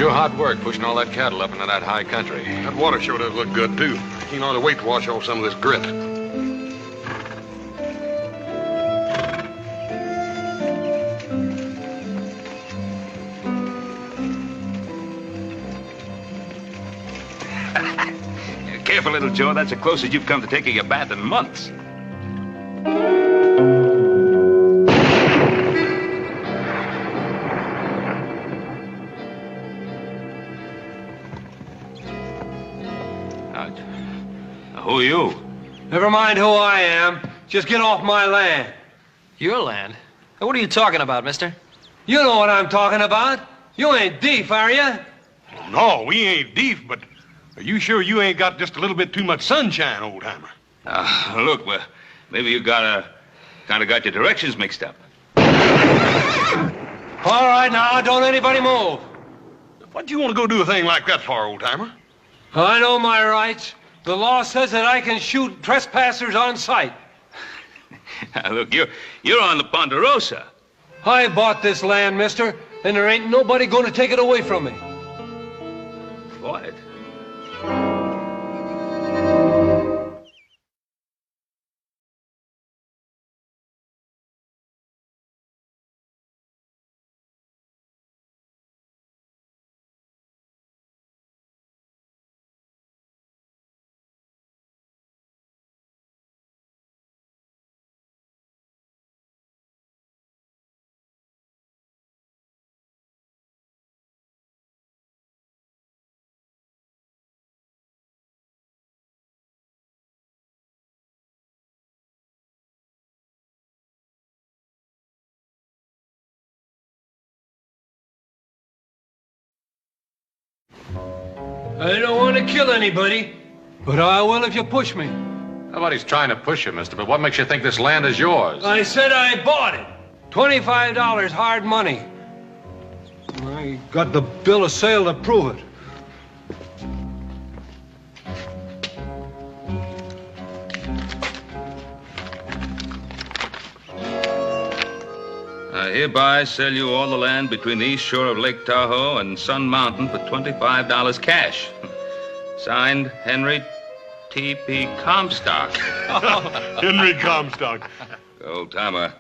Sure hard work pushing all that cattle up into that high country. That water sure does look good, too. Can't hardly wait to wash off some of this grit. Careful, little Joe. That's the closest you've come to taking a bath in months. Who are you? Never mind who I am. Just get off my land. Your land? What are you talking about, mister? You know what I'm talking about. You ain't deef, are you? No, we ain't deef, but are you sure you ain't got just a little bit too much sunshine, old-timer? Look, well, maybe you kind of got your directions mixed up. All right, now, don't anybody move. What do you want to go do a thing like that for, old-timer? I know my rights. The law says that I can shoot trespassers on sight. Look, you're on the Ponderosa. I bought this land, mister, and there ain't nobody going to take it away from me. What? I don't want to kill anybody, but I will if you push me. Nobody's trying to push you, mister, but what makes you think this land is yours? I said I bought it. $25 hard money. I got the bill of sale to prove it. I hereby sell you all the land between the east shore of Lake Tahoe and Sun Mountain for $25 cash. Signed, Henry T.P. Comstock. Henry Comstock. Old-timer,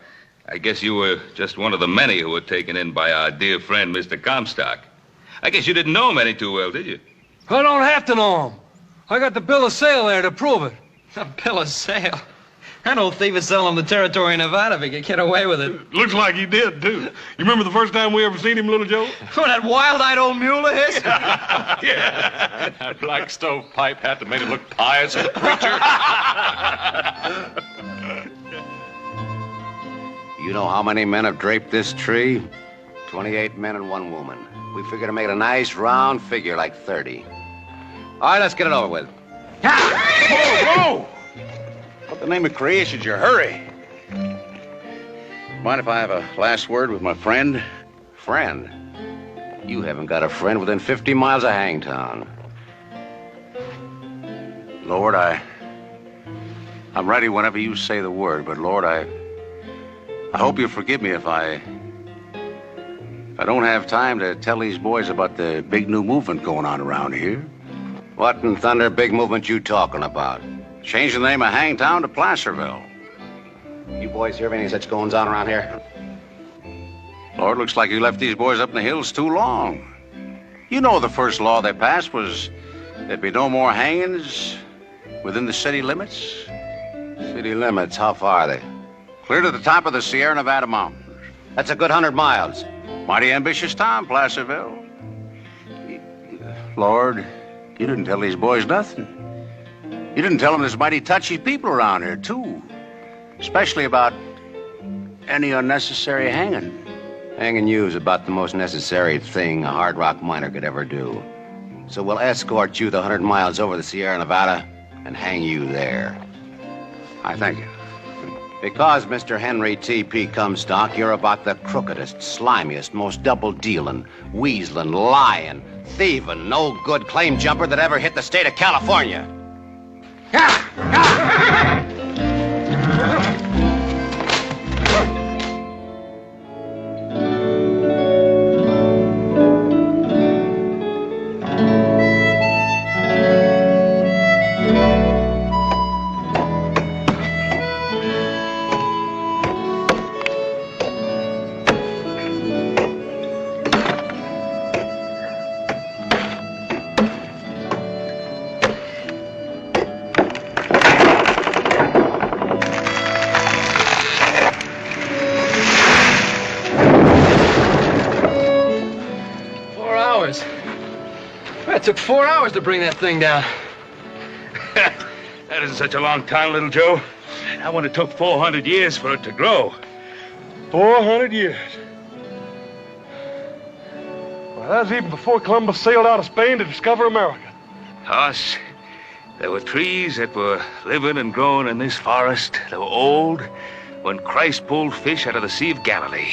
I guess you were just one of the many who were taken in by our dear friend, Mr. Comstock. I guess you didn't know him any too well, did you? I don't have to know him. I got the bill of sale there to prove it. A bill of sale? That old thief is selling the territory in Nevada if he can get away with it. Looks like he did, too. You remember the first time we ever seen him, little Joe? Oh, that wild-eyed old mule of his? Yeah. That black stove pipe hat that made it look pious and preacher. You know how many men have draped this tree? 28 men and 1 woman. We figure to make it a nice round figure like 30. All right, let's get it over with. Whoa, whoa! What the name of creation's your hurry? Mind if I have a last word with my friend? Friend? You haven't got a friend within 50 miles of Hangtown. Lord, I'm ready whenever you say the word, but Lord, I hope you'll forgive me if I don't have time to tell these boys about the big new movement going on around here. What in thunder big movement you talking about? Change the name of Hangtown to Placerville. You boys hear of any such goings on around here? Lord, looks like you left these boys up in the hills too long. You know the first law they passed was there'd be no more hangings within the city limits. City limits? How far are they? Clear to the top of the Sierra Nevada mountains. That's a good 100 miles. Mighty ambitious town, Placerville. Lord, you didn't tell these boys nothing. You didn't tell them there's mighty touchy people around here, too. Especially about any unnecessary hanging. Hanging you is about the most necessary thing a hard rock miner could ever do. So we'll escort you the 100 miles over the Sierra Nevada and hang you there. I thank you. Because, Mr. Henry T.P. Comstock, you're about the crookedest, slimiest, most double-dealing, weaseling, lying, thieving, no-good claim jumper that ever hit the state of California. It took 4 hours to bring that thing down. That isn't such a long time, little Joe. That one it took 400 years for it to grow. 400 years. Well, that was even before Columbus sailed out of Spain to discover America. Hoss, there were trees that were living and growing in this forest. They were old when Christ pulled fish out of the Sea of Galilee.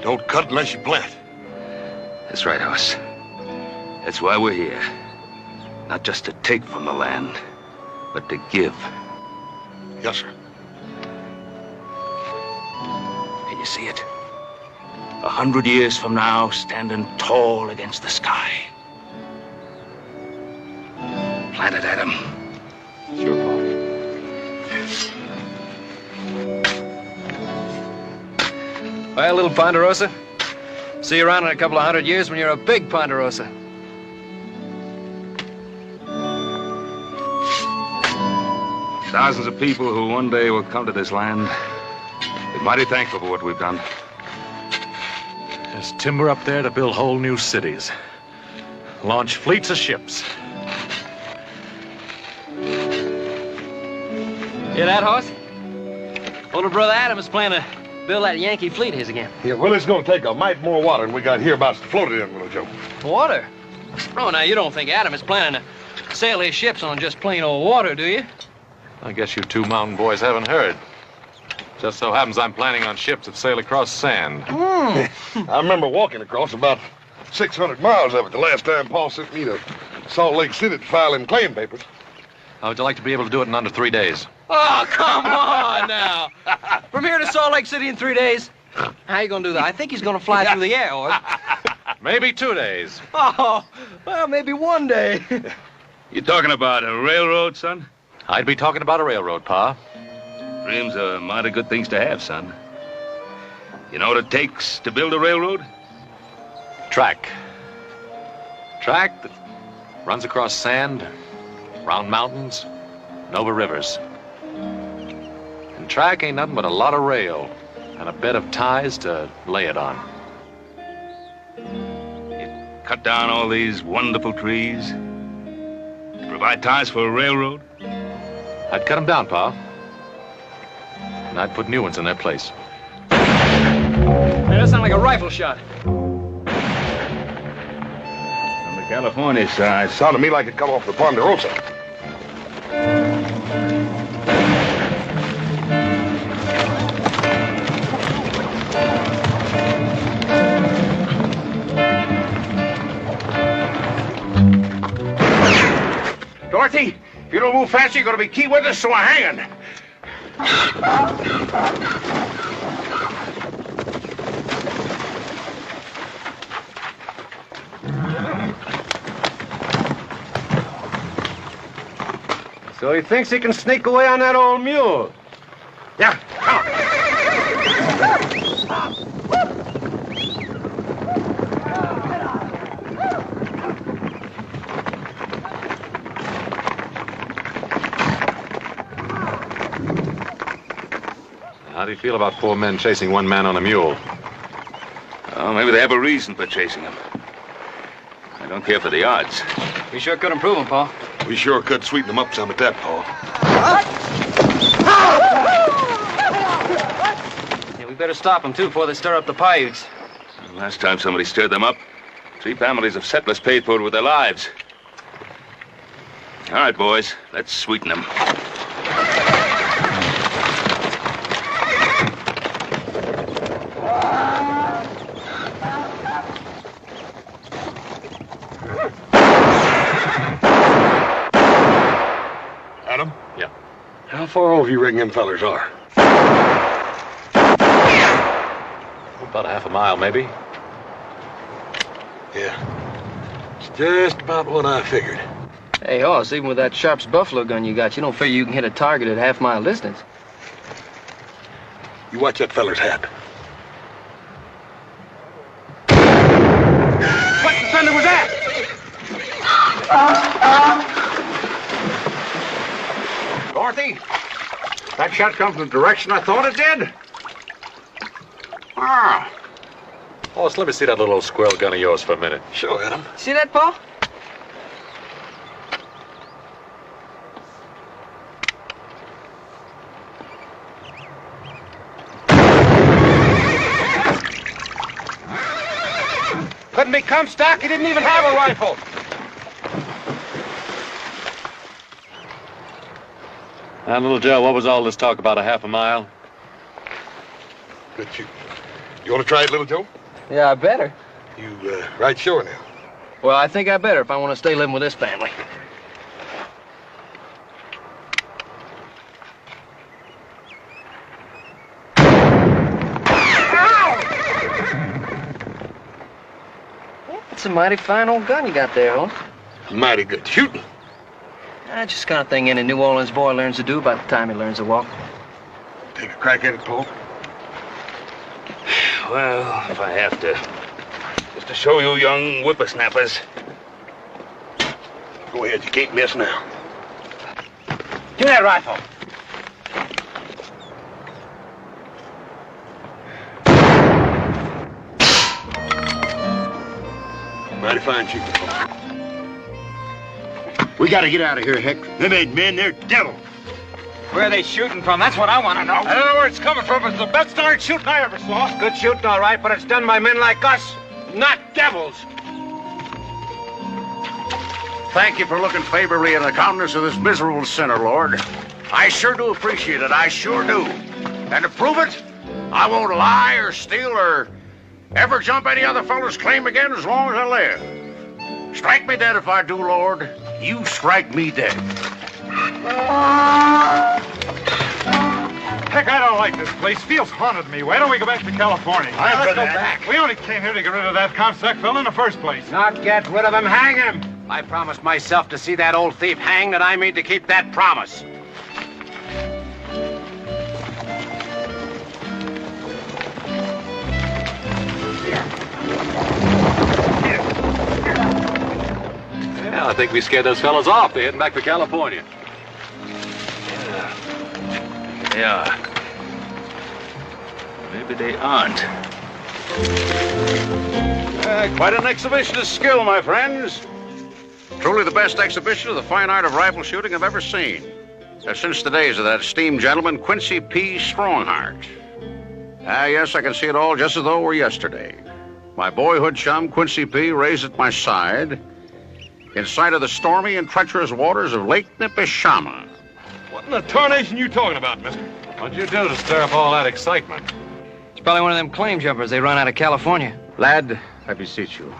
Don't cut unless you plant. That's right, Hoss. That's why we're here. Not just to take from the land, but to give. Yes, sir. Can you see it? 100 years from now, standing tall against the sky. Plant it, Adam. Sure, Pa. Well, little Ponderosa, see you around in a couple of 100 years when you're a big Ponderosa. Thousands of people who one day will come to this land. Be mighty thankful for what we've done. There's timber up there to build whole new cities. Launch fleets of ships. Hear that, Hoss? Older brother Adam is planning to build that Yankee fleet of his again. Yeah, well, it's going to take a mite more water than we got hereabouts to float it in, little Joe. Water? Oh, now you don't think Adam is planning to sail his ships on just plain old water, do you? I guess you two mountain boys haven't heard. Just so happens I'm planning on ships that sail across sand. I remember walking across about 600 miles of it the last time Paul sent me to Salt Lake City to file in claim papers. How would you like to be able to do it in under 3 days? Oh, come on now. From here to Salt Lake City in 3 days? How you gonna do that? I think he's gonna fly through the air, or... Maybe 2 days. Oh, well, maybe one day. You talking about a railroad, son? I'd be talking about a railroad, Pa. Dreams are mighty good things to have, son. You know what it takes to build a railroad? Track. Track that runs across sand, round mountains, and over rivers. And track ain't nothing but a lot of rail and a bed of ties to lay it on. You cut down all these wonderful trees to provide ties for a railroad? I'd cut them down, Pa. And I'd put new ones in their place. Man, that sounds like a rifle shot. On the California side. Sounded to me like it come off the Ponderosa. Dorothy, if you don't move faster, you're going to be key witness to a hanging. So he thinks he can sneak away on that old mule. Yeah, come How do you feel about 4 men chasing 1 man on a mule? Oh, maybe they have a reason for chasing him. I don't care for the odds. We sure could improve him, Paul. We sure could sweeten them up some at that, Paul. Yeah, we better stop them, too, before they stir up the Paiutes. Last time somebody stirred them up, 3 families of settlers paid for it with their lives. All right, boys, let's sweeten them. Adam? Yeah. How far over you reckon them fellers are? About a half a mile, maybe. Yeah. It's just about what I figured. Hey, Hoss, even with that Sharp's buffalo gun you got, you don't figure you can hit a target at half-mile distance. You watch that feller's hat. What the thunder was that? Dorothy, shot come from the direction I thought it did? Ah. Oh, so let me see that little old squirrel gun of yours for a minute. Sure, Adam. See that, Paul? Couldn't be Comstock. He didn't even have a rifle. Now, little Joe, what was all this talk about a half a mile? Good shooting. You want to try it, little Joe? Yeah, I better. You right sure now? Well, I think I better if I want to stay living with this family. That's a mighty fine old gun you got there, huh? Mighty good shooting. That's just the kind of thing any New Orleans boy learns to do by the time he learns to walk. Take a crack at it, Paul. Well, if I have to. Just to show you young whippersnappers. Go ahead, you can't miss now. Give me that rifle. Mighty fine shooting, Paul. We gotta get out of here, Heck. Them ain't men, they're devils. Where are they shooting from? That's what I want to know. I don't know where it's coming from, but it's the best darn shooting I ever saw. Good shooting, all right, but it's done by men like us, not devils. Thank you for looking favorably on the countenance of this miserable sinner, Lord. I sure do appreciate it. I sure do. And to prove it, I won't lie or steal or ever jump any other fellow's claim again as long as I live. Strike me dead if I do, Lord. You strike me dead. Heck, I don't like this place. Feels haunted to me. Why don't we go back to California? Let's go back. We only came here to get rid of that Comstock fellow in the first place. Not get rid of him, hang him. I promised myself to see that old thief hanged, and I mean to keep that promise. Yeah, I think we scared those fellows off. They're heading back to California. They are. Maybe they aren't. Quite an exhibition of skill, my friends. Truly the best exhibition of the fine art of rifle shooting I've ever seen. Since the days of that esteemed gentleman, Quincy P. Strongheart. Ah, yes, I can see it all just as though it were yesterday. My boyhood chum, Quincy P., raised at my side in sight of the stormy and treacherous waters of Lake Nipishama. What in the tarnation you talking about, mister? What'd you do to stir up all that excitement? It's probably one of them claim jumpers they run out of California. Lad, I beseech you,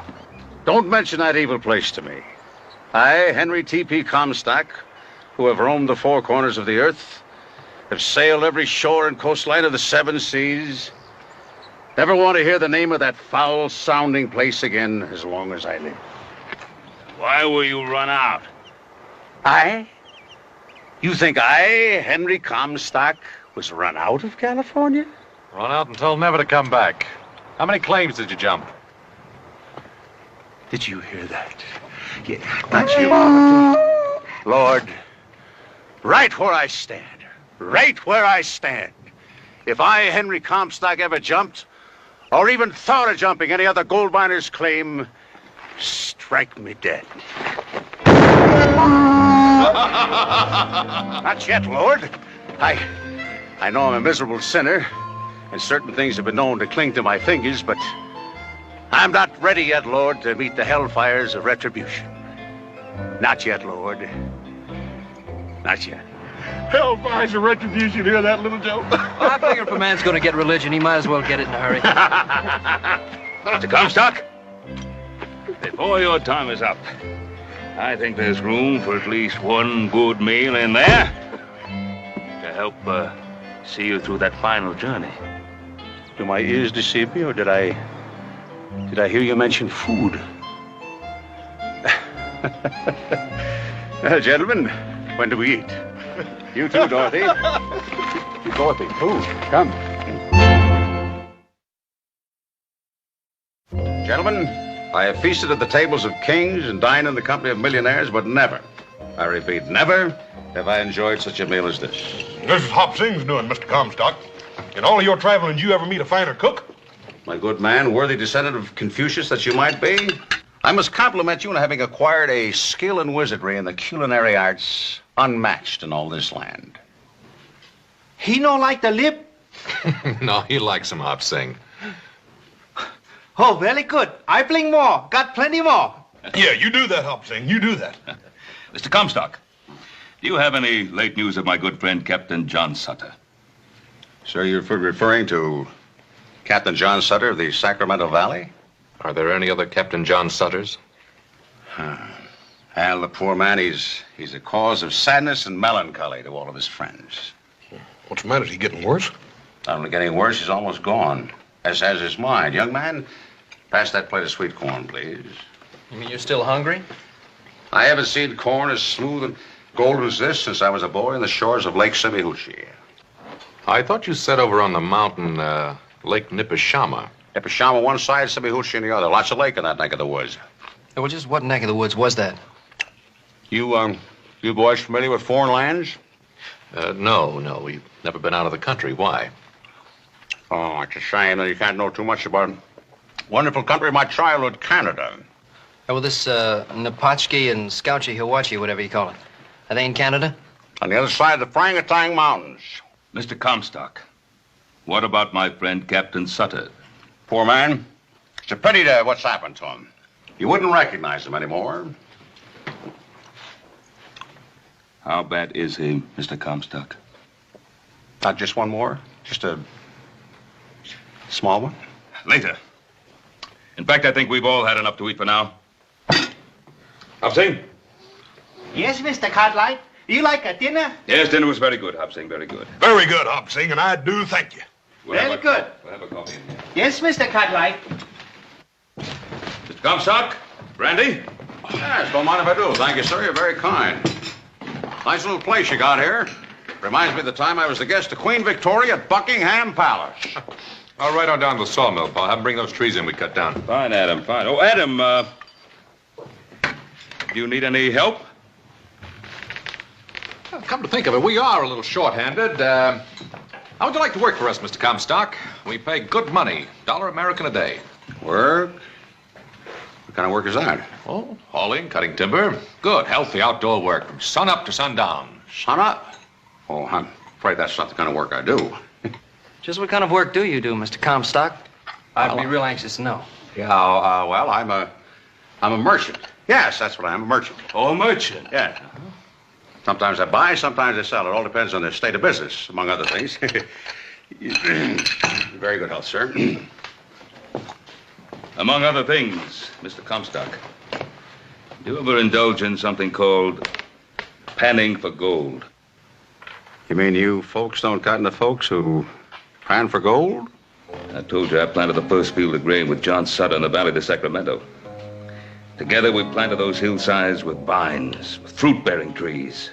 don't mention that evil place to me. I, Henry T.P. Comstock, who have roamed the four corners of the earth, have sailed every shore and coastline of the seven seas, never want to hear the name of that foul-sounding place again as long as I live. Why will you run out? I? You think I, Henry Comstock, was run out of California? Run out and told never to come back. How many claims did you jump? Did you hear that? Yeah, that's you. Lord, right where I stand, if I, Henry Comstock, ever jumped, or even thought of jumping any other gold miner's claim, strike me dead. Not yet, Lord. I know I'm a miserable sinner, and certain things have been known to cling to my fingers, but I'm not ready yet, Lord, to meet the hellfires of retribution. Not yet, Lord. Not yet. Hellfires of retribution, hear that, little Joe? I figure if a man's going to get religion, he might as well get it in a hurry. Mr. Comstock, before your time is up, I think there's room for at least one good meal in there to help see you through that final journey. Do my ears deceive me, or did I hear you mention food? Gentlemen, when do we eat? You too, Dorothy. Dorothy, food, come. Gentlemen, I have feasted at the tables of kings and dined in the company of millionaires, but never I repeat, never have I enjoyed such a meal as this. This is Hop Sing's doing, Mr. Comstock. In all of your traveling, did you ever meet a finer cook? My good man, worthy descendant of Confucius that you might be, I must compliment you on having acquired a skill and wizardry in the culinary arts unmatched in all this land. He no like the lip? No, he likes him, Hop Sing. Oh, very good. I bring more. Got plenty more. Yeah, you do that, Hop Sing. You do that. Mr. Comstock, do you have any late news of my good friend Captain John Sutter? Sir, you're referring to Captain John Sutter of the Sacramento Valley? Are there any other Captain John Sutters? Al, the poor man, he's a cause of sadness and melancholy to all of his friends. What's the matter? Is he getting worse? Not only getting worse, he's almost gone, as has his mind. Young man, pass that plate of sweet corn, please. You mean you're still hungry? I haven't seen corn as smooth and golden as this since I was a boy on the shores of Lake Semihuchi. I thought you said over on the mountain, Lake Nipishama. Nipishama one side, Semihuchi on the other. Lots of lake in that neck of the woods. Well, just what neck of the woods was that? You boys familiar with foreign lands? No, we've never been out of the country. Why? Oh, it's a shame that you can't know too much about wonderful country of my childhood, Canada. Oh, well, this Napatchki and Skauchi Hiwachi, whatever you call it. Are they in Canada? On the other side of the Frangatang Mountains. Mr. Comstock, what about my friend Captain Sutter? Poor man. It's a pity to what's happened to him. You wouldn't recognize him anymore. How bad is he, Mr. Comstock? Not just one more? Just a small one? Later. In fact, I think we've all had enough to eat for now. Hop Sing? Yes, Mr. Cartwright. You like a dinner? Yes, dinner was very good, Hop Sing, very good. Very good, Hop Sing, and I do thank you. Very good. We'll have a coffee in here. Yes, Mr. Cartwright. Mr. Comstock? Brandy? Yes, don't mind if I do. Thank you, sir. You're very kind. Nice little place you got here. Reminds me of the time I was the guest of Queen Victoria at Buckingham Palace. I'll ride on down to the sawmill, Paul. Have him bring those trees in we cut down. Fine, Adam, fine. Oh, Adam, do you need any help? Well, come to think of it, we are a little short-handed. How would you like to work for us, Mr. Comstock? We pay good money, $1 American a day. Work? What kind of work is that? Oh, hauling, cutting timber. Good, healthy outdoor work from sun up to sundown. Sun up? Oh, I'm afraid that's not the kind of work I do. Just what kind of work do you do, Mr. Comstock? I'd be real anxious to know. Yeah, well, I'm a merchant. Yes, that's what I am, a merchant. Oh, a merchant. Yeah. Sometimes I buy, sometimes I sell. It all depends on the state of business, among other things. Very good health, sir. Among other things, Mr. Comstock, do you ever indulge in something called panning for gold? You mean you folks don't got into folks who pan for gold? I told you I planted the first field of grain with John Sutter in the valley of the Sacramento. Together we planted those hillsides with vines, with fruit-bearing trees.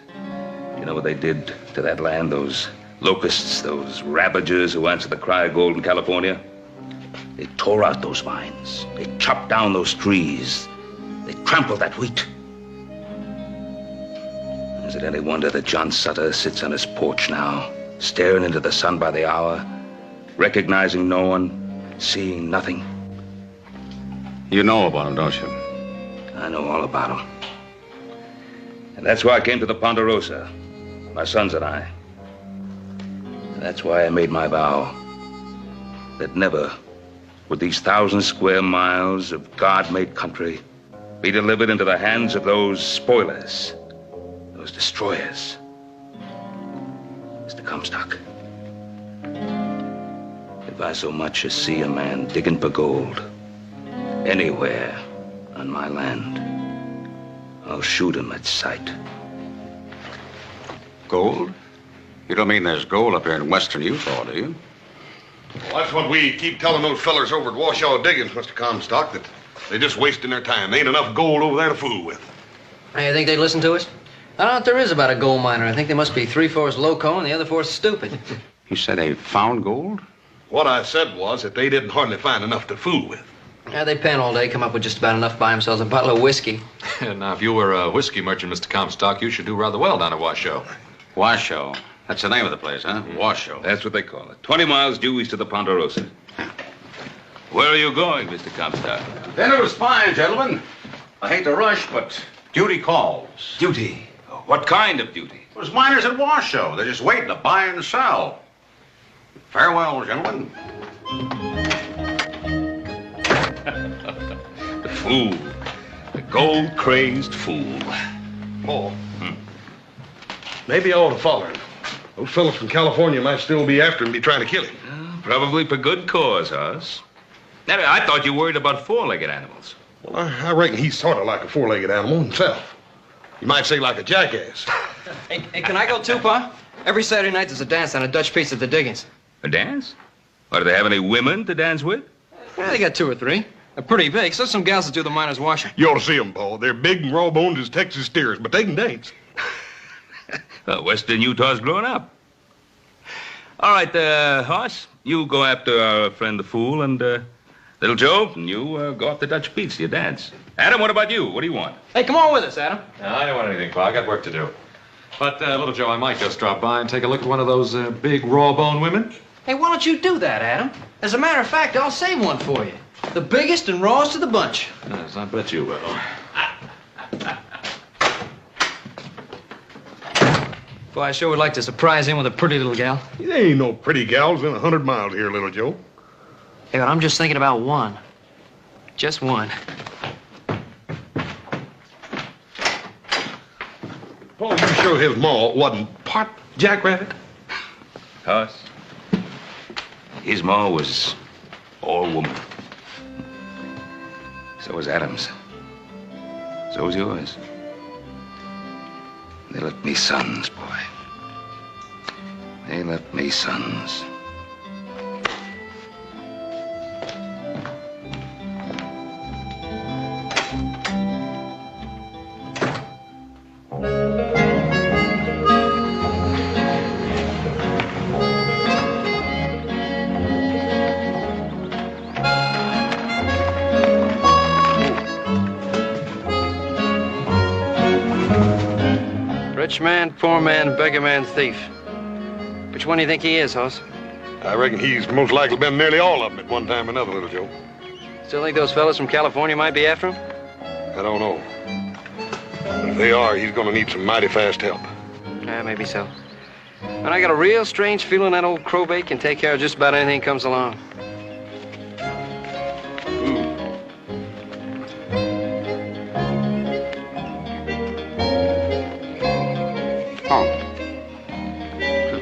You know what they did to that land, those locusts, those ravagers who answered the cry of gold in California? They tore out those vines. They chopped down those trees. They trampled that wheat. Is it any wonder that John Sutter sits on his porch now, staring into the sun by the hour, recognizing no one, seeing nothing? You know about him, don't you? I know all about him. And that's why I came to the Ponderosa, my sons and I. And that's why I made my vow that never would these 1,000 square miles of God-made country be delivered into the hands of those spoilers, those destroyers. Mr. Comstock, if I so much as see a man digging for gold anywhere on my land, I'll shoot him at sight. Gold? You don't mean there's gold up here in western Utah, do you? Well, that's what we keep telling those fellers over at Washoe Diggings, Mr. Comstock, that they're just wasting their time. There ain't enough gold over there to fool with. Hey, you think they'd listen to us? I don't know what there is about a gold miner. I think they must be 3/4 loco and the other 4 stupid. You said they found gold? What I said was that they didn't hardly find enough to fool with. Yeah, they pan all day, come up with just about enough to buy themselves a bottle of whiskey. Now, if you were a whiskey merchant, Mr. Comstock, you should do rather well down at Washoe. Washoe. That's the name of the place, huh? Washoe. That's what they call it. 20 miles due east of the Ponderosa. Where are you going, Mr. Comstock? Dinner was fine, gentlemen. I hate to rush, but duty calls. Duty. What kind of duty? There's miners at Washoe. They're just waiting to buy and sell. Farewell, gentlemen. The fool. The gold-crazed fool. Paul. Maybe I ought to follow him. Those fellas from California might still be after him and be trying to kill him. Probably for good cause, Hoss. Now, I thought you worried about four-legged animals. Well, I reckon he's sort of like a four-legged animal himself. You might say like a jackass. Hey, can I go too, Pa? Every Saturday night there's a dance on a Dutch piece at the diggings. A dance? Or do they have any women to dance with? Yeah, they got 2 or 3. They're pretty big, so some gals that do the miners' washing. You ought to see them, Paul. They're big and raw-boned as Texas steers, but they can dance. Western Utah's growing up. All right, Hoss, you go after our friend the fool, and little Joe, and you go up the Dutch beach to your dance. Adam, what about you? What do you want? Hey, come on with us, Adam. No, I don't want anything, Pa. I got work to do. But, little Joe, I might just drop by and take a look at one of those big raw-boned women. Hey, why don't you do that, Adam? As a matter of fact, I'll save one for you. The biggest and rawest of the bunch. Yes, I bet you will. Boy, I sure would like to surprise him with a pretty little gal. There ain't no pretty gals in 100 miles here, little Joe. Hey, but I'm just thinking about one. Just one. Paul, you sure his ma wasn't part jackrabbit? Hoss, his ma was all woman. So was Adam's. So was yours. They left me sons, boy. They left me sons. Rich man, poor man, beggar man, thief. Which one do you think he is, Hoss? I reckon he's most likely been nearly all of them at one time or another, little Joe. Still think those fellas from California might be after him? I don't know. But if they are, he's gonna need some mighty fast help. Yeah, maybe so. And I got a real strange feeling that old crowbait can take care of just about anything that comes along.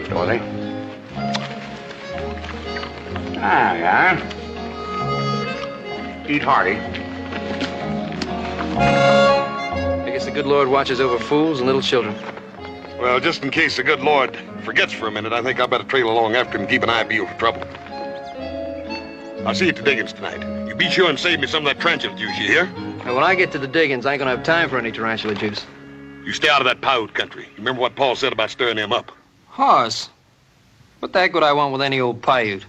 Dorothy. Ah, yeah. Eat hearty. I guess the good Lord watches over fools and little children. Well, just in case the good Lord forgets for a minute, I think I better trail along after him and keep an eye peeled for trouble. I'll see you at the diggings tonight. You be sure and save me some of that tarantula juice, you hear? Now, when I get to the diggings, I ain't gonna have time for any tarantula juice. You stay out of that Paiute country. You remember what Paul said about stirring them up? Hoss, what the heck would I want with any old Paiute?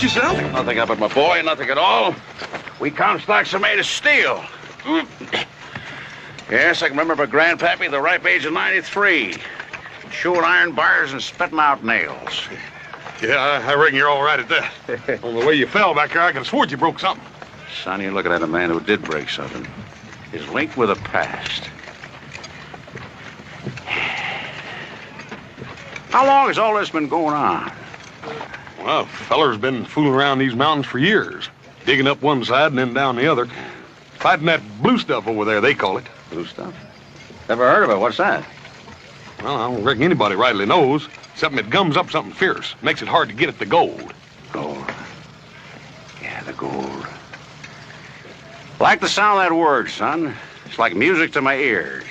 yourself? Nothing up at my boy, nothing at all. We Comstocks are made of steel. Yes, I can remember Grandpappy the ripe age of 93. Chewing iron bars and spitting out nails. Yeah, I reckon you're all right at that. On the way you fell back there, I could have sworn you broke something. Son, you're looking at a man who did break something. His link with the past. How long has all this been going on? Well, feller's been fooling around these mountains for years. Digging up one side and then down the other. Fighting that blue stuff over there, they call it. Blue stuff? Never heard of it. What's that? Well, I don't reckon anybody rightly knows. Something that gums up something fierce. Makes it hard to get at the gold. Gold. Yeah, the gold. Like the sound of that word, son. It's like music to my ears.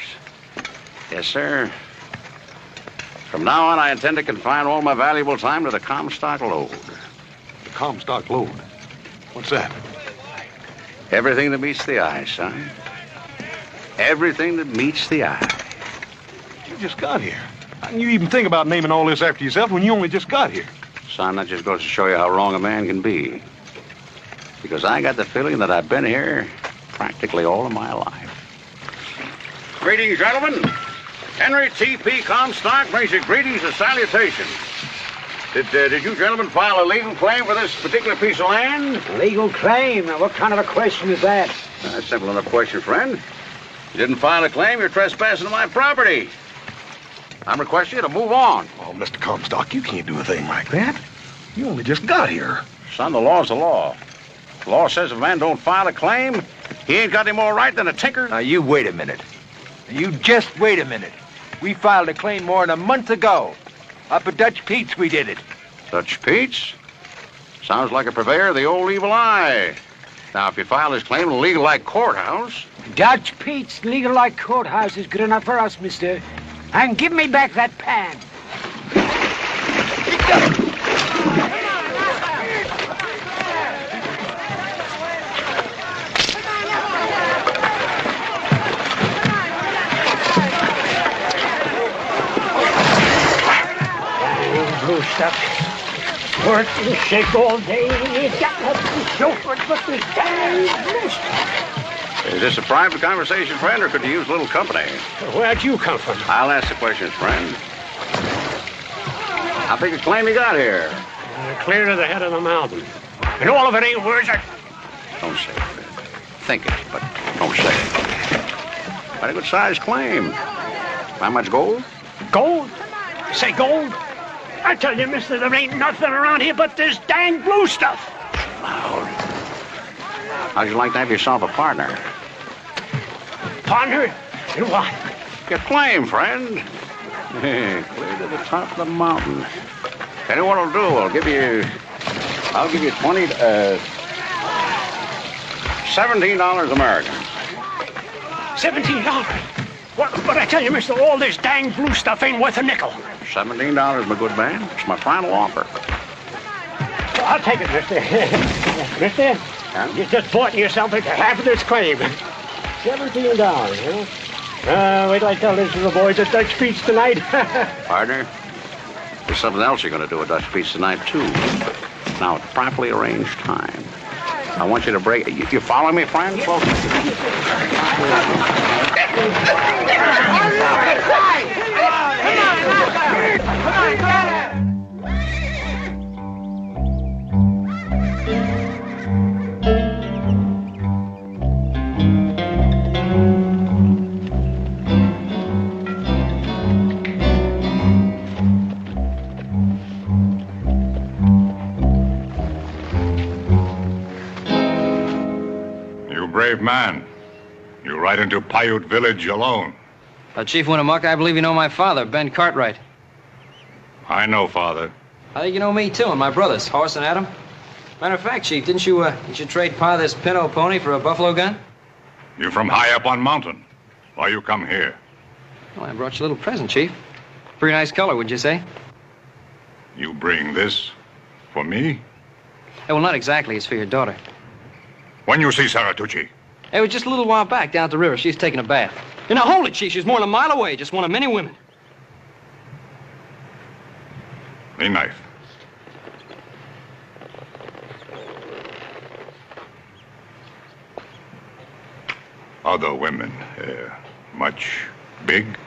Yes, sir. From now on, I intend to confine all my valuable time to the Comstock load. The Comstock load? What's that? Everything that meets the eye, son. Everything that meets the eye. You just got here. How can you even think about naming all this after yourself when you only just got here? Son, that just goes to show you how wrong a man can be. Because I got the feeling that I've been here practically all of my life. Greetings, gentlemen. Henry T.P. Comstock brings you greetings and salutations. Did you gentlemen file a legal claim for this particular piece of land? Legal claim? Now, what kind of a question is that? Simple enough question, friend. You didn't file a claim, you're trespassing on my property. I'm requesting you to move on. Oh, Mr. Comstock, you can't do a thing like that. You only just got here. Son, the law's the law. The law says if a man don't file a claim, he ain't got any more right than a tinker. Now, you wait a minute. You just wait a minute. We filed a claim more than a month ago. Up at Dutch Pete's we did it. Dutch Pete's? Sounds like a purveyor of the old evil eye. Now, if you file this claim in a legal-like courthouse... Dutch Pete's legal-like courthouse is good enough for us, mister. And give me back that pan. Blue stuff. Work and shake all day. It's got nothing to show for it but this damn blue stuff. Is this a private conversation, friend, or could you use a little company? Where'd you come from? I'll ask the questions, friend. How big a claim you got here? Clear to the head of the mountain. And all of it ain't words that... Don't say it, friend. Think it, but don't say it. Quite a good-sized claim. How much gold? Gold? Say gold? I tell you, mister, there ain't nothing around here but this dang blue stuff. Loud. How'd you like to have yourself a partner? Partner? In what? Your claim, friend. Clear to the top of the mountain. Tell you what I'll do. I'll give you $17 American. $17? But I tell you, mister, all this dang blue stuff ain't worth a nickel. $17, my good man. It's my final offer. Well, I'll take it, mister. Mister, you just bought yourself into half of this claim. $17, huh? Wait till I tell this to the boys at Dutch Pete's tonight. Partner, there's something else you're going to do at Dutch Pete's tonight, too. Now, at properly arranged time. I want you to break... You follow me, friend? You brave man. You ride into Paiute village alone. Chief Winnemucca, I believe you know my father, Ben Cartwright. I know, Father. I think you know me, too, and my brothers, Horace and Adam. Matter of fact, Chief, didn't you trade Pa this Pinto pony for a buffalo gun? You from high up on mountain. Why you come here? Well, I brought you a little present, Chief. Pretty nice color, would you say? You bring this for me? Well, not exactly. It's for your daughter. When you see Saratucci? It was just a little while back down at the river. She's taking a bath. Now, hold it, Chief. She's more than a mile away. Just one of many women. The knife. other women? Much big?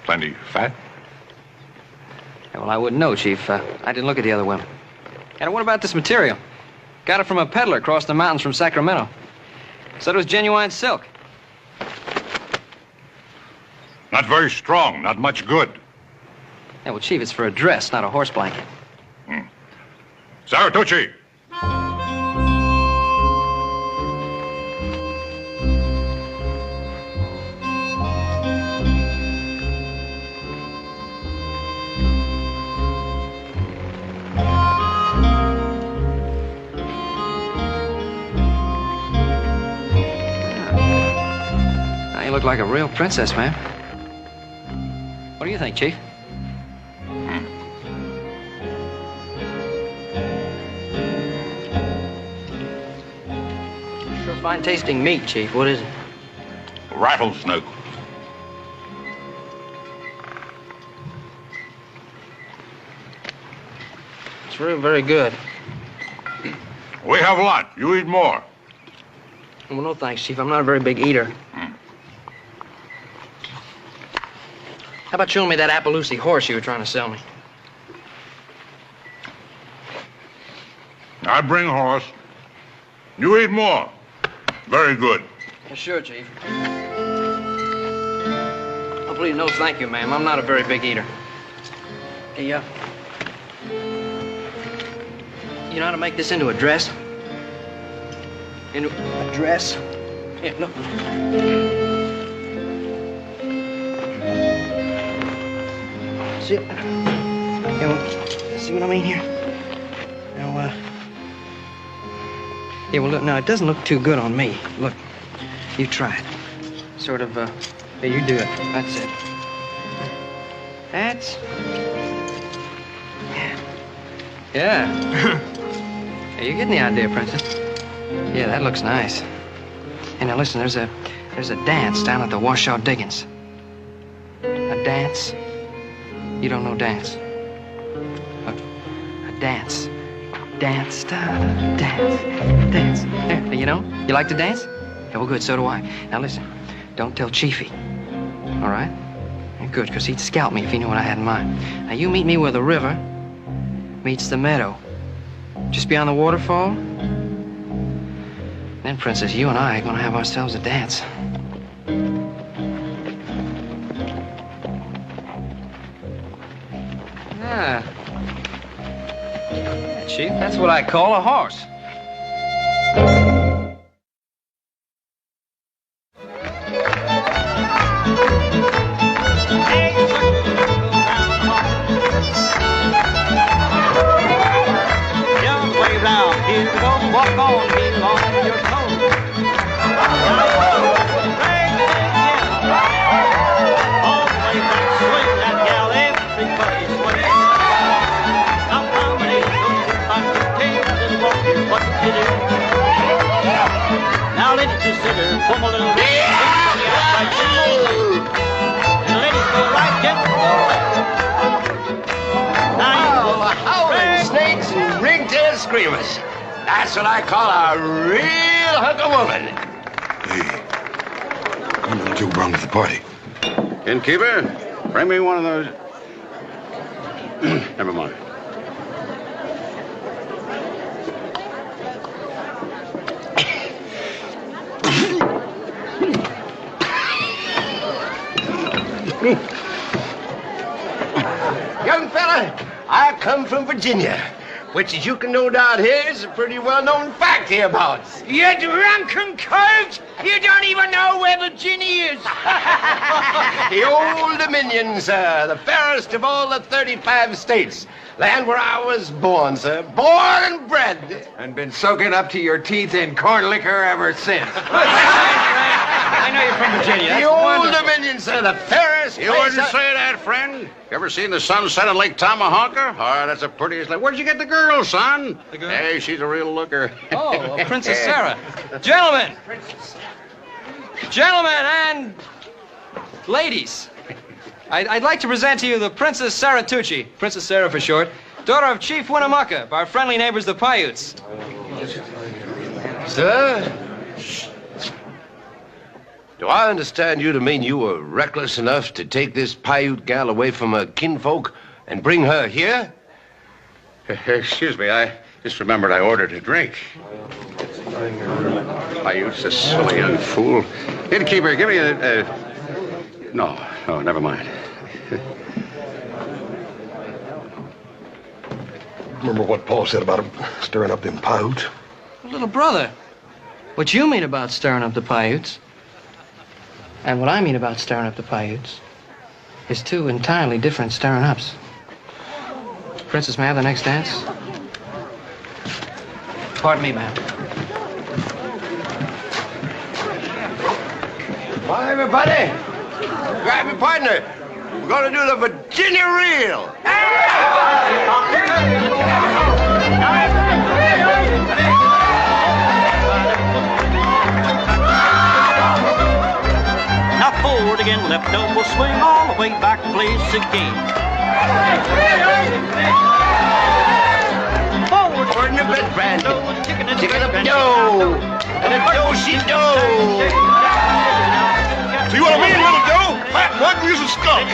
Plenty fat? Yeah, well, I wouldn't know, Chief. I didn't look at the other women. And what about this material? Got it from a peddler across the mountains from Sacramento. Said it was genuine silk. Not very strong, not much good. Yeah, well, Chief, it's for a dress, not a horse blanket. Saratucci! Now you look like a real princess, man. What do you think, Chief? Sure fine tasting meat, Chief. What is it? Rattlesnake. It's very, very good. We have a lot. You eat more. Well, no thanks, Chief. I'm not a very big eater. How about showing me that Appaloosie horse you were trying to sell me? I bring horse. You eat more. Very good. Yeah, sure, Chief. Oh, please, no thank you, ma'am. I'm not a very big eater. Hey, you know how to make this into a dress? Into a dress? Here, look. See it? Yeah, well, see what I mean here? Now, yeah, well, look, now, it doesn't look too good on me. Look, you try it. Sort of, yeah, you do it. That's it. That's... Yeah. Yeah, you're getting the idea, Princess. Yeah, that looks nice. Hey, now, listen, there's a dance down at the Washoe Diggings. A dance? You don't know dance. A dance. Dance, dance, dance. There, you know? You like to dance? Yeah, well, good, so do I. Now, listen, don't tell Chiefy, all right? Yeah, good, because he'd scalp me if he knew what I had in mind. Now, you meet me where the river meets the meadow. Just beyond the waterfall. Then, Princess, you and I are gonna have ourselves a dance. Yeah. Yeah, Chief, that's what I call a horse. Young way round, here we go, walk on, be long on your toes. All the way back, swing that gal, everybody swing. Now combinations like the tails and walking, what to do. Now ladies consider, form a little ring, on the outside, and the ladies go right, get the Howling snakes and ringtail screamers. That's what I call a real hunk of woman. Hey, I'm little Joe Brown at the party. Innkeeper, bring me one of those. Never mind. Young fella, I come from Virginia, which, as you can no doubt hear, is a pretty well-known fact hereabouts. You drunken coach! You don't even know where Virginia is! The Old Dominion, sir, the fairest of all the 35 states. Land where I was born, sir. Born and bred. And been soaking up to your teeth in corn liquor ever since. I know you're from Virginia. The Old Dominion, sir, the fairest You place wouldn't say that, friend. You ever seen the sunset at Lake Tomahawker? Oh, that's the prettiest lake. Where'd you get the girl, son? The girl? Hey, she's a real looker. Oh, Princess Sarah. Gentlemen! Gentlemen and ladies, I'd like to present to you the Princess Saratucci, Princess Sarah for short, daughter of Chief Winnemucca, of our friendly neighbors, the Paiutes. Sir? Do I understand you to mean you were reckless enough to take this Paiute gal away from her kinfolk and bring her here? Excuse me, I just remembered I ordered a drink. Paiute's a silly young fool. Innkeeper, give me a... No, never mind. Remember what Paul said about him stirring up them Paiutes? Little brother, what you mean about stirring up the Paiutes, and what I mean about stirring up the Paiutes, is two entirely different stirring ups. Princess, may I have the next dance? Pardon me, ma'am. Hi, everybody. Grab your partner. We're going to do the Virginia Reel. Now forward again, left elbow swing, all the way back, place again. Forward, Turn the bed, Brand. chicken Chicken up, dough. And a do-she dough. See what I mean, little doe? Fat one is a skunk.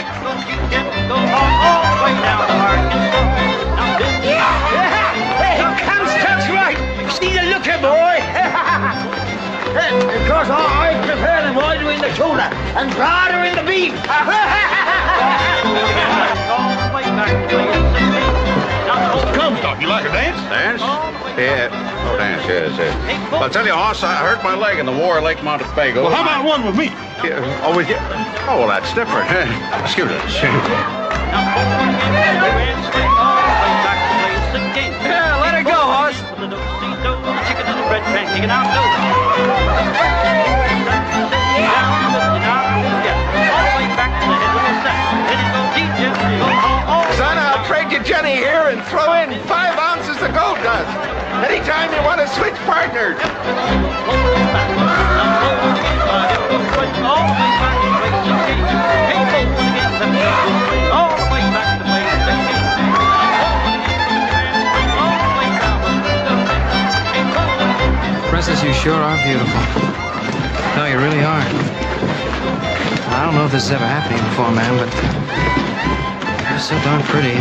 Go all the way down to Arkansas. Now this Hey, Comstock's right. See the looker, boy. Because I prepare them wider in the shoulder and broader in the beef. all the way back, place again. Now Comstock, you like a dance? Dance? Yeah. Oh, dance, yes. I'll tell you, Hoss, I hurt my leg in the war at Lake Montefego. Well, how about one with me? Yeah, oh, with you? Oh, well, that's different. Excuse us. Yeah, let her go, Hoss. Chicken and the bread pan kicking out dough. All the way back to the head of the sack. Then it goes deep, Jeff. Son, I'll trade you Jenny here and throw in 5 ounces of gold dust. Anytime you want to switch partners. Princess, you sure are beautiful. No, you really are. I don't know if this has ever happened to you before, ma'am, but you're so darn pretty.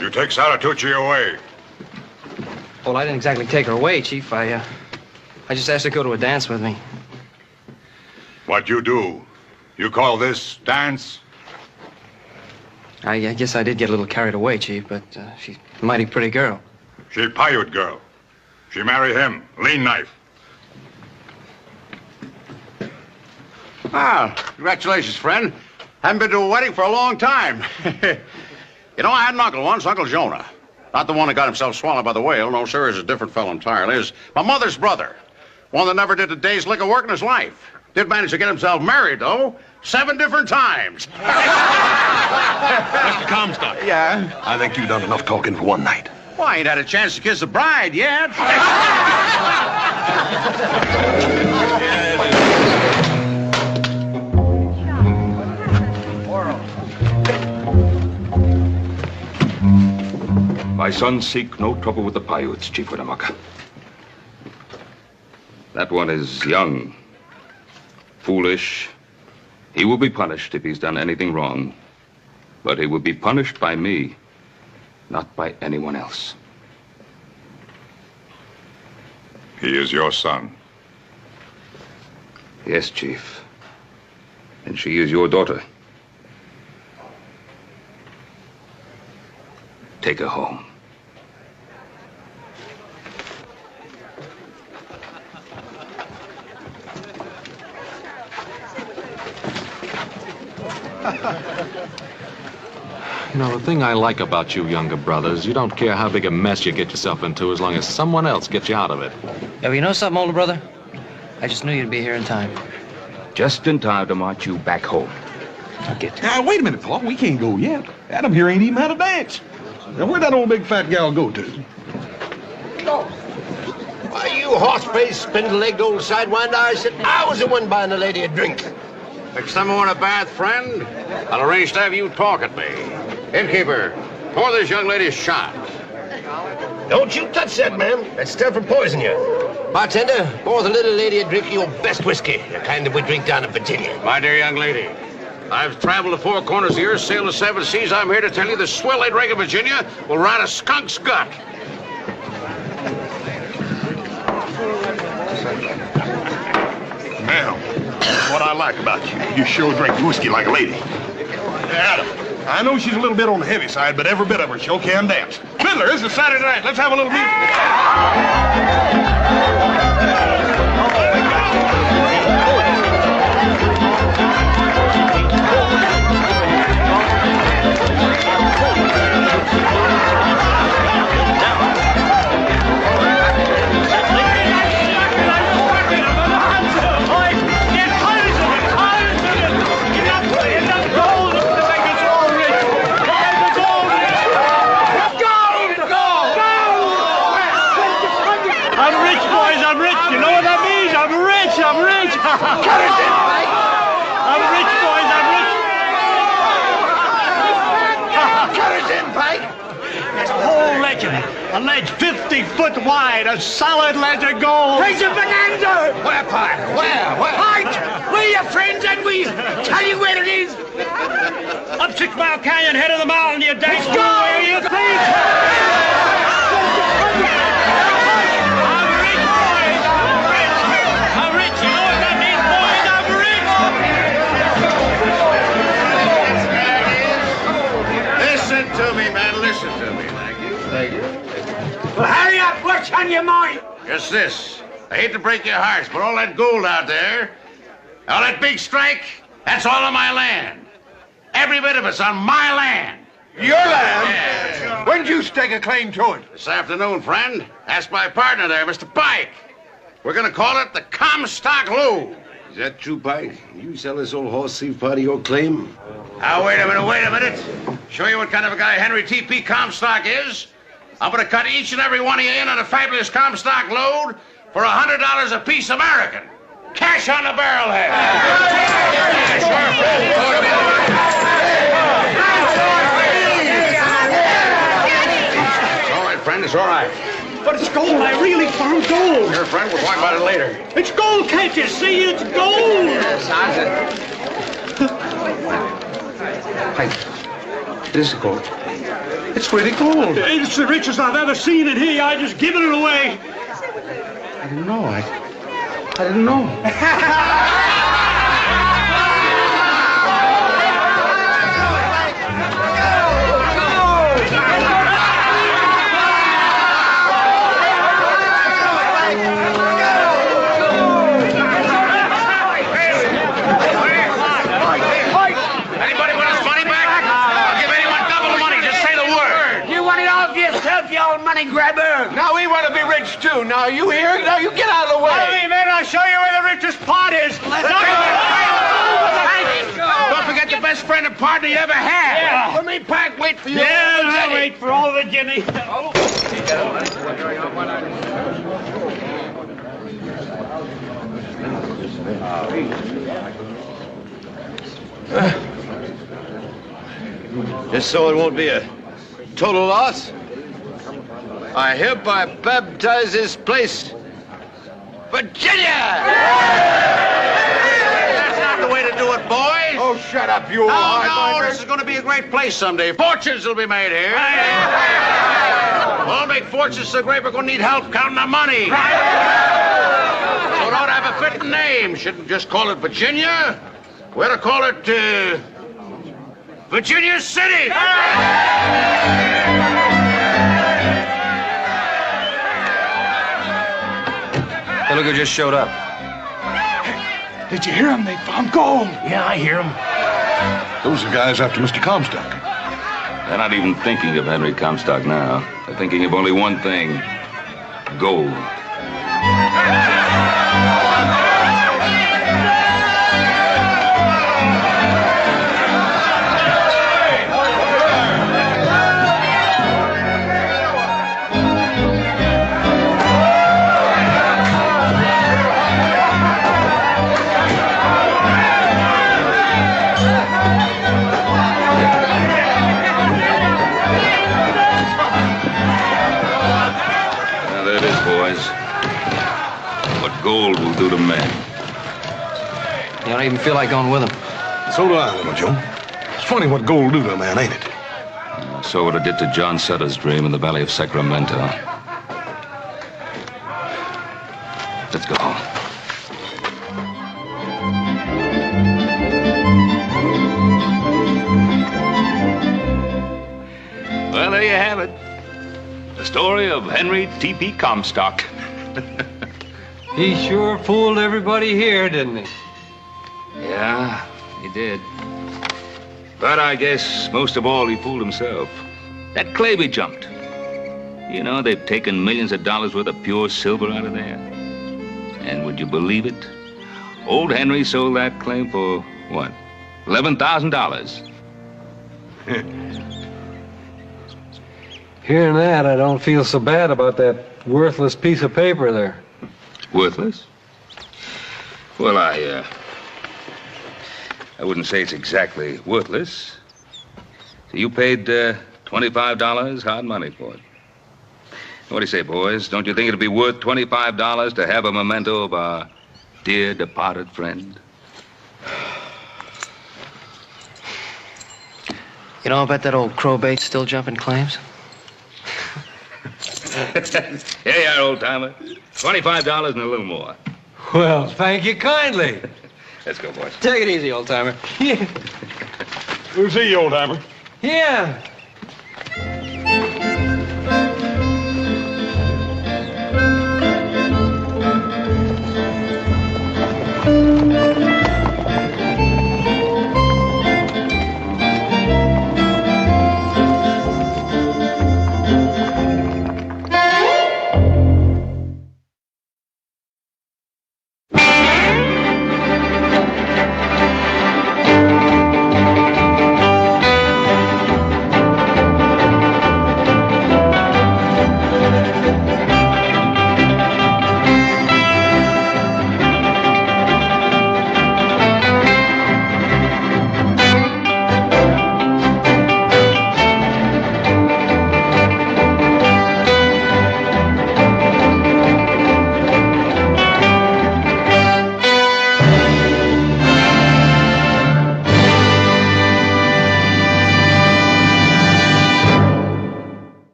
You take Salatucci away. Well, I didn't exactly take her away, Chief. I just asked her to go to a dance with me. What you do? You call this dance? I guess I did get a little carried away, Chief, but she's a mighty pretty girl. She Paiute girl. She marry him. Lean knife. Ah, congratulations, friend. Haven't been to a wedding for a long time. You know, I had an uncle once, Uncle Jonah. Not the one that got himself swallowed by the whale. No, sir, he's a different fellow entirely. He's my mother's brother. One that never did a day's lick of work in his life. Did manage to get himself married, though. 7 different times. Mr. Comstock. Yeah? I think you've done enough talking for one night. Well, I ain't had a chance to kiss the bride yet. My sons seek no trouble with the Paiutes, Chief Winnemucca. That one is young, foolish. He will be punished if he's done anything wrong. But he will be punished by me, not by anyone else. He is your son. Yes, Chief. And she is your daughter. Take her home. You know, the thing I like about you younger brothers, you don't care how big a mess you get yourself into as long as someone else gets you out of it. Yeah, well, you know something, older brother? I just knew you'd be here in time. Just in time to march you back home. Get. Now, wait a minute, Paul. We can't go yet. Adam here ain't even had a dance. Now, where'd that old big fat gal go to? Why, you you horse-faced, spindle-legged old sidewinder, I said I was the one buying the lady a drink. Next time I want a bath, friend, I'll arrange to have you talk at me. Innkeeper, pour this young lady a shot. Don't you touch that, ma'am. That stuff will poison you. Bartender, pour the little lady a drink of your best whiskey, the kind that we drink down in Virginia. My dear young lady, I've traveled the four corners of the earth, sailed the seven seas. I'm here to tell you the swill they drink in Virginia will rot a skunk's gut. Ma'am, that's what I like about you. You sure drink whiskey like a lady. Adam, I know she's a little bit on the heavy side, but every bit of her sure can dance. Fiddler, this is Saturday night. Let's have a little music. Cut it in, Mike! I'm rich, boys, I'm rich! Cut it in, Pike! It's a whole ledge of it. A ledge 50 foot wide, a solid ledge of gold. Where's your Bonanza? Where, Pike? Where? Pike! We're your friends and we tell you where it is. Up 6 Mile Canyon, head of the mountain, you dash go where you please. Listen to me, man. Listen to me. Thank you. Thank you. Well, hurry up. What's on your mind? Just this. I hate to break your hearts, but all that gold out there, all that big strike, that's all on my land. Every bit of it's on my land. Your land? Yeah. When'd you stake a claim to it? This afternoon, friend. Ask my partner there, Mr. Pike. We're gonna call it the Comstock Lou. Is that true, Pike? You sell this old horse thief part of your claim? Now, wait a minute. Show you what kind of a guy Henry T.P. Comstock is. I'm gonna cut each and every one of you in on a fabulous Comstock load for $100 a piece American. Cash on the barrelhead. Yeah, sure, It's all right, friend, it's all right. But it's gold. I really found gold. Your friend, we'll talk about it later. It's gold, can't you see? It's gold. Pike, it is gold. It's really gold. It's the richest I've ever seen in here. I just given it away. I didn't know. I didn't know. Anybody want his money back? I'll give anyone double the money. Just say the word. You want it all for yourself, you old money grabber. Now we want to be rich too. Now you here? Now you get out of the way. Hey, man, I'll show you where the richest part is. Don't forget the best friend and partner you ever had. Yeah. Let me Pike wait for you. Yeah, I'll wait for all the Jimmy. Just so it won't be a total loss, I hereby baptize this place Virginia! That's not the way to do it, boys. Oh, shut up, you old No, hardliner. this is going to be a great place someday. Fortunes will be made here. We'll make fortunes so great we're going to need help counting our money. So it ought to have a fitting name. Shouldn't just call it Virginia. We ought to call it, Virginia City. Hey, look who just showed up. Did you hear him? They found gold. Yeah, I hear him. Those are guys after Mr. Comstock. They're not even thinking of Henry Comstock now. They're thinking of only one thing: gold. gold will do to men. You don't even feel like going with him. So do I, Little Joe. It's funny what gold do to a man, ain't it? I saw what it did to John Sutter's dream in the Valley of Sacramento. Let's go home. Well, there you have it. The story of Henry T.P. Comstock. He sure fooled everybody here, didn't he? Yeah, he did. But I guess most of all, he fooled himself. That claim he jumped. You know, they've taken millions of dollars worth of pure silver out of there. And would you believe it? Old Henry sold that claim for, what, $11,000. Hearing that, I don't feel so bad about that worthless piece of paper there. Worthless? Well, I wouldn't say it's exactly worthless. So you paid $25 hard money for it. What do you say, boys? Don't you think it'd be worth $25 to have a memento of our dear departed friend? You know, I bet that old crowbait's still jumping claims. Here you are, old-timer. $25 and a little more. Well, thank you kindly. Let's go, boys. Take it easy, old-timer. Yeah. We'll see you, old-timer. Yeah.